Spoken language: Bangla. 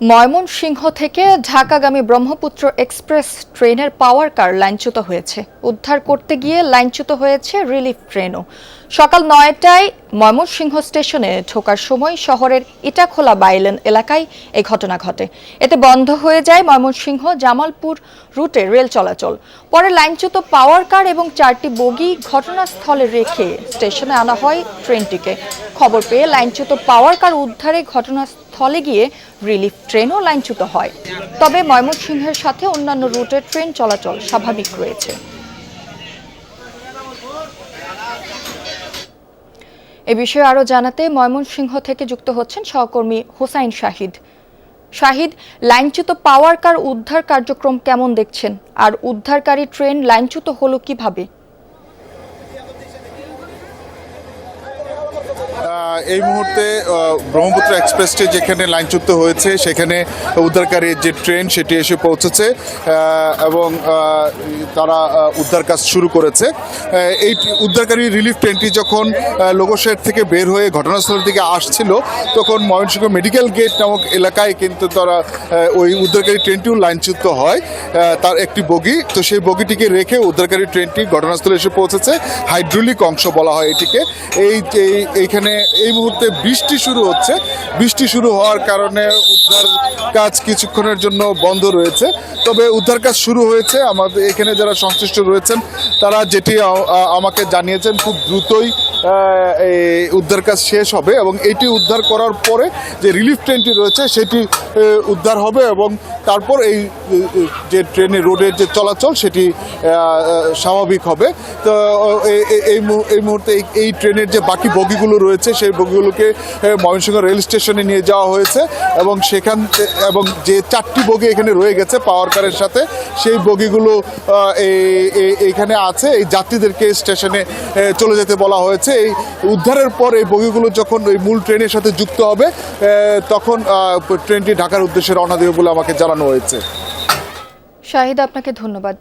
ময়মনসিংহ থেকে ঢাকাগামী ব্রহ্মপুত্র এক্সপ্রেস ট্রেনের পাওয়ার কার লাইনচ্যুত হয়েছে। উদ্ধার করতে গিয়ে লাইনচ্যুত হয়েছে রিলিফ ট্রেনও। সকাল ৯টায় ময়মনসিংহ স্টেশনে ঢোকার সময় শহরের ইটাখোলা বাইলেন এলাকায় এই ঘটনা ঘটে। এতে বন্ধ হয়ে যায় ময়মনসিংহ জামালপুর রুটে রেল চলাচল। পরে লাইনচ্যুত পাওয়ার কার এবং 4টি বগি ঘটনাস্থলে রেখে স্টেশনে আনা হয় ট্রেনটিকে। খবর পেয়ে লাইনচ্যুত পাওয়ার কার উদ্ধারে ঘটনাস্থলে গিয়ে রিলিফ ট্রেনও লাইনচ্যুত হয়। তবে ময়মনসিংহের সাথে অন্যান্য রুটের ট্রেন চলাচল স্বাভাবিক রয়েছে। এ বিষয়ে আরো জানাতে ময়মনসিংহ থেকে যুক্ত হচ্ছেন সহকর্মী হোসাইন শাহিদ। শাহিদ, লাইনচ্যুত পাওয়ার কার উদ্ধার কার্যক্রম কেমন দেখছেন, আর উদ্ধারকারী ট্রেন লাইনচ্যুত হলো কিভাবে? এই মুহূর্তে ব্রহ্মপুত্র এক্সপ্রেসটি যেখানে লাইনচ্যুত হয়েছে সেখানে উদ্ধারকারী যে ট্রেন সেটি এসে পৌঁছেছে এবং তারা উদ্ধার কাজ শুরু করেছে। এই উদ্ধারকারী রিলিফ ট্রেনটি যখন লোগোশেড থেকে বের হয়ে ঘটনাস্থলের দিকে আসছিল তখন ময়মনসিংহ মেডিকেল গেট নামক এলাকায় কিন্তু তারা ওই উদ্ধারকারী ট্রেনটিও লাইনচ্যুত হয়, তার একটি বগি। তো সেই বগিটিকে রেখে উদ্ধারকারী ট্রেনটি ঘটনাস্থলে এসে পৌঁছেছে। হাইড্রোলিক অংশ বলা হয় এটিকে। এইখানে এই মুহূর্তে বৃষ্টি শুরু হচ্ছে। বৃষ্টি শুরু হওয়ার কারণে উদ্ধার কাজ কিছুক্ষণের জন্য বন্ধ রয়েছে। তবে উদ্ধার কাজ শুরু হয়েছে। আমাদের এখানে যারা সংশ্লিষ্ট রয়েছেন তারা যেটি আমাকে জানিয়েছেন খুব দ্রুতই উদ্ধার কাজ শেষ হবে এবং এটি উদ্ধার করার পরে যে রিলিফ ট্রেনটি রয়েছে সেটি উদ্ধার হবে এবং তারপর এই যে ট্রেনের রোডের যে চলাচল সেটি স্বাভাবিক হবে। তো এই মুহূর্তে এই ট্রেনের যে বাকি বগিগুলো রয়েছে সেই বগিগুলোকে ময়মনসিংহ রেল স্টেশনে নিয়ে যাওয়া হয়েছে এবং এবং যে 4টি বগি এখানে রয়ে গেছে পাওয়ার কারের সাথে সেই বগিগুলো এইখানে আছে। এই যাত্রীদেরকে স্টেশনে চলে যেতে বলা হয়েছে। এই উদ্ধারের পর এই বগিগুলো যখন ওই মূল ট্রেনের সাথে যুক্ত হবে তখন ট্রেনটি ঢাকার উদ্দেশ্যে রওনা দেবে বলে আমাকে জানানো হয়েছে। শাহিদ, আপনাকে ধন্যবাদ।